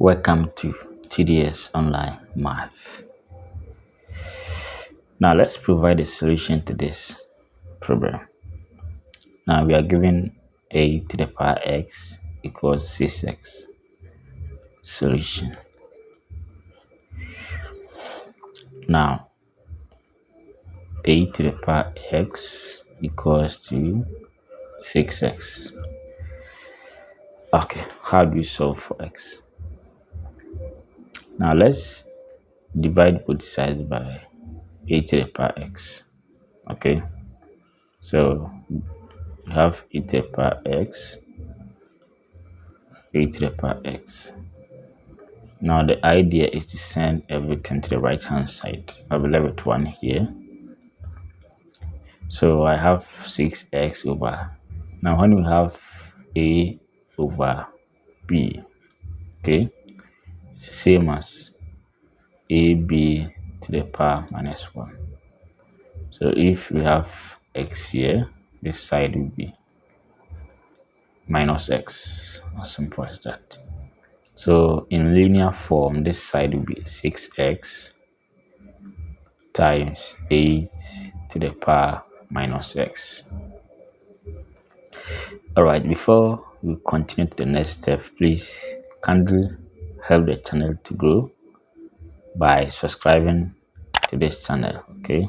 Welcome to TDS Online Math. Now let's provide a solution to this problem. Now we are given a to the power x equals 6x. Solution. Now a to the power x equals to 6x. Okay, how do you solve for x? Now let's divide both sides by a to the power x. Okay, so we have a to the power x, a to the power x. Now the idea is to send everything to the right hand side. I will leave it 1 here. So I have 6x over. Now when we have a over b, okay, same as ab to the power minus 1. So if we have x here, this side will be minus x. As simple as that. So in linear form, this side will be 6x times 8 to the power minus x. Alright, before we continue to the next step, please kindly help the channel to grow by subscribing to this channel. Okay,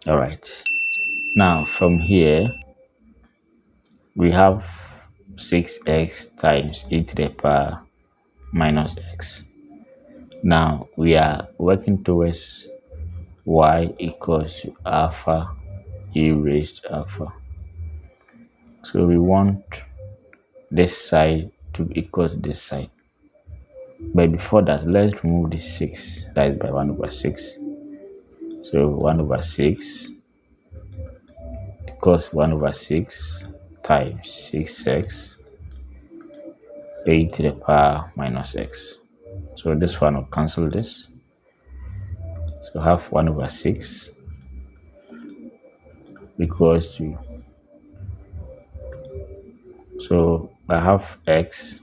alright, now from here we have 6x times 8 to the power minus x. Now we are working towards y equals to alpha e raised to alpha. So we want this side to be equal to this side. But before that, let's remove the 6 divided by 1 over 6. So 1 over 6 equals 1 over 6 times 6x 8 to the power minus x. So this one will cancel this. So have 1 over 6 equals to, so I have x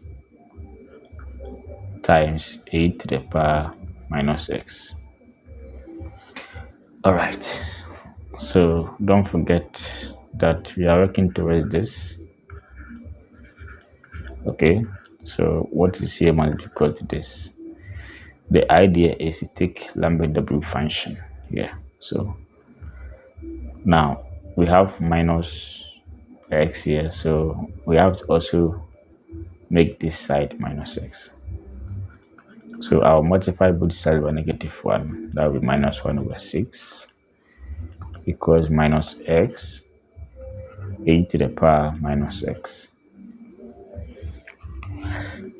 times 8 to the power minus x. Alright, so don't forget that we are working towards this. Okay, so what is here must be equal to this. The idea is to take Lambert W function here. So now we have minus x here, so we have to also make this side minus x. So I'll multiply both sides by -1. That will be minus 1 over 6 equals minus x 8 to the power minus x.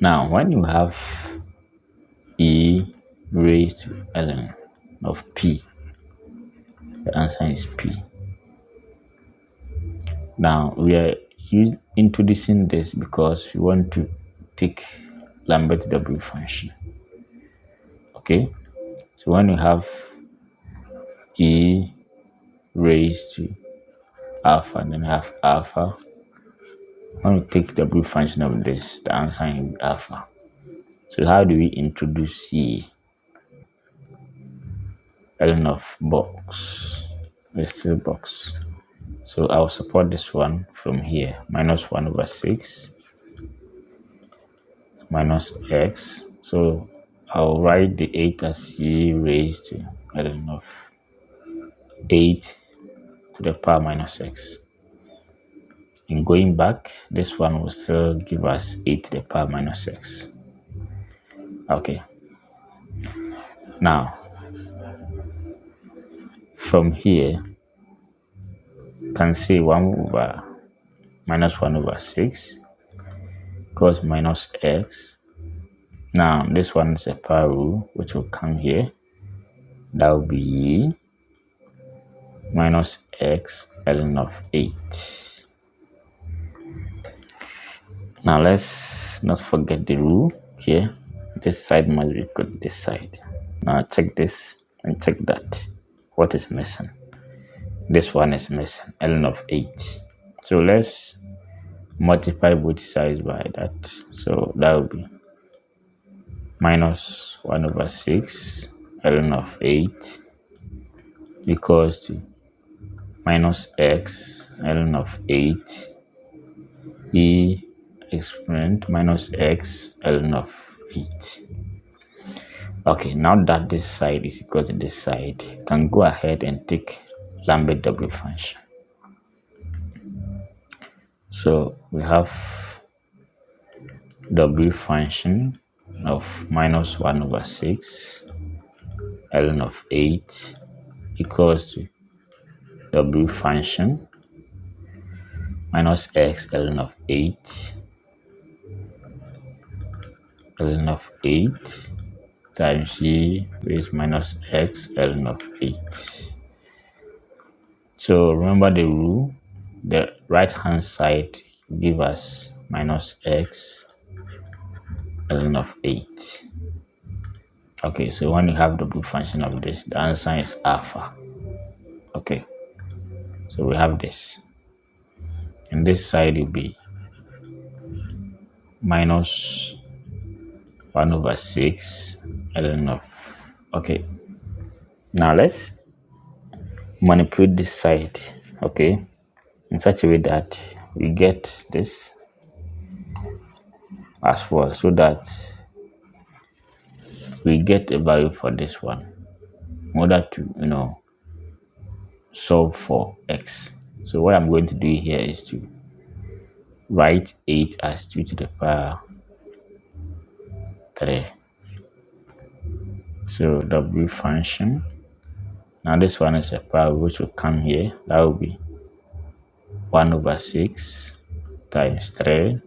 Now when you have e raised to ln of p, the answer is p. Now we are introducing this because we want to take Lambert W function. Okay, so when you have e raised to alpha and then you have alpha, when we take W function of this, the answer is alpha. So how do we introduce e? Ln of box, it's still box. So I'll support this one from here, minus 1 over 6 minus x. So I'll write the 8 as e raised to ln of 8 to the power minus x. In going back, this one will still give us 8 to the power minus x. Okay, now from here you can see 1 over minus 1 over 6 equals minus x. Now this one is a power rule which will come here. That will be minus x ln of 8. Now let's not forget the rule here. This side must be equal to this side. Now check this and check that. What is missing? This one is missing, ln of 8. So let's multiply both sides by that. So that will be minus 1 over 6 ln of 8 equals to minus x ln of 8 e exponent minus x ln of 8. Okay, now that this side is equal to this side, you can go ahead and take Lambert W function. So we have W function of minus 1 over 6 ln of 8 equals to W function minus x ln of 8 ln of 8 times e raised minus x ln of 8. So remember the rule, the right hand side give us minus x ln of 8. Okay, so when you have the blue function of this, the answer is alpha. Okay, so we have this, and this side will be minus 1 over 6 ln of. Okay, now let's manipulate this side, okay, in such a way that we get this as well, so that we get a value for this one in order to solve for x. So what I'm going to do here is to write 8 as 2 to the power 3. So W function, now this one is a power which will come here, that will be 1 over 6 times 3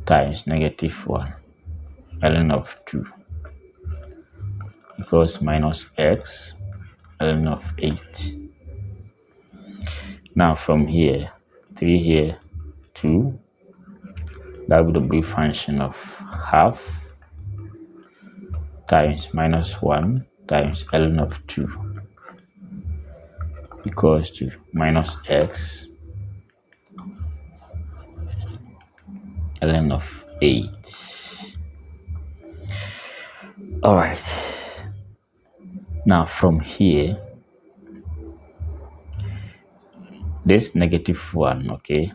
times negative 1 ln of 2 equals minus x ln of 8. Now from here, 3 here, 2, that will be the function of half times minus 1 times ln of 2 equals to minus x ln of 8. All right, now from here, this negative 1, okay,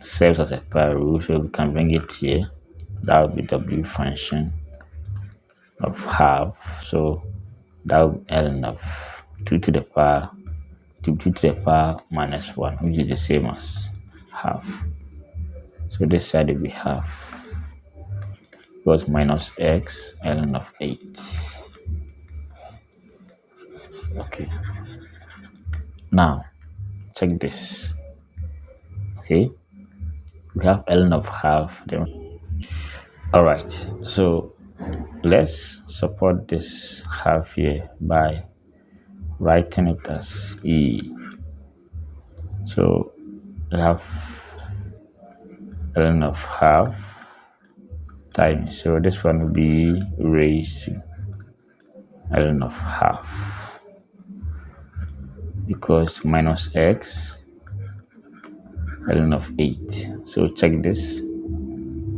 serves as a power rule, so we can bring it here. That will be W function of half, so that will be ln of 2 to the power minus 1, which is the same as half. So this side will be half equals minus x ln of 8. Okay, now check this. Okay, we have ln of half. All right, so let's support this half here by writing it as e. So we have ln of half times, so this one will be raised to ln of half equals minus x ln of 8. So check this,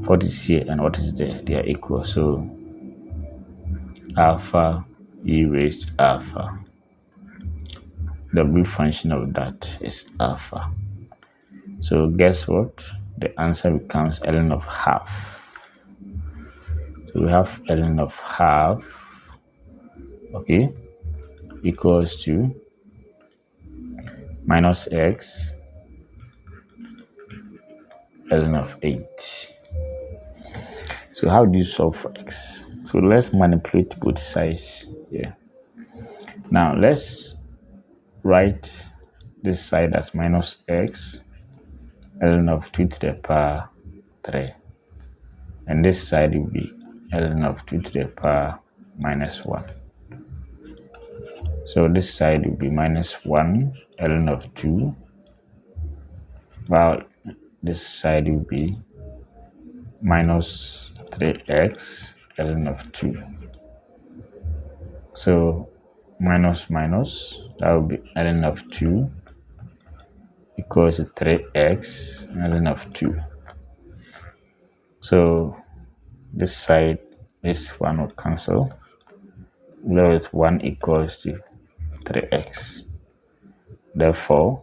what is here and what is there, they are equal. So alpha e raised to alpha, the root function of that is alpha. So guess what, the answer becomes ln of half. So we have ln of half, okay, equals to minus x ln of 8. So how do you solve for x? So let's manipulate both sides here. Now let's write this side as minus x ln of 2 to the power 3, and this side will be ln of 2 to the power minus 1. So this side will be minus 1 ln of 2, while this side will be minus 3x ln of 2. So minus minus, that will be ln of 2 equals to 3x ln of 2. So this side This one will cancel. Let 1 equals to 3x. Therefore,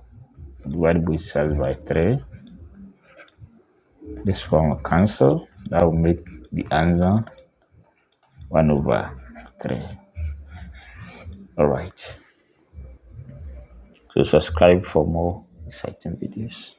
divide both sides by 3. This one will cancel. That will make the answer 1 over 3. Alright. So subscribe for more exciting videos.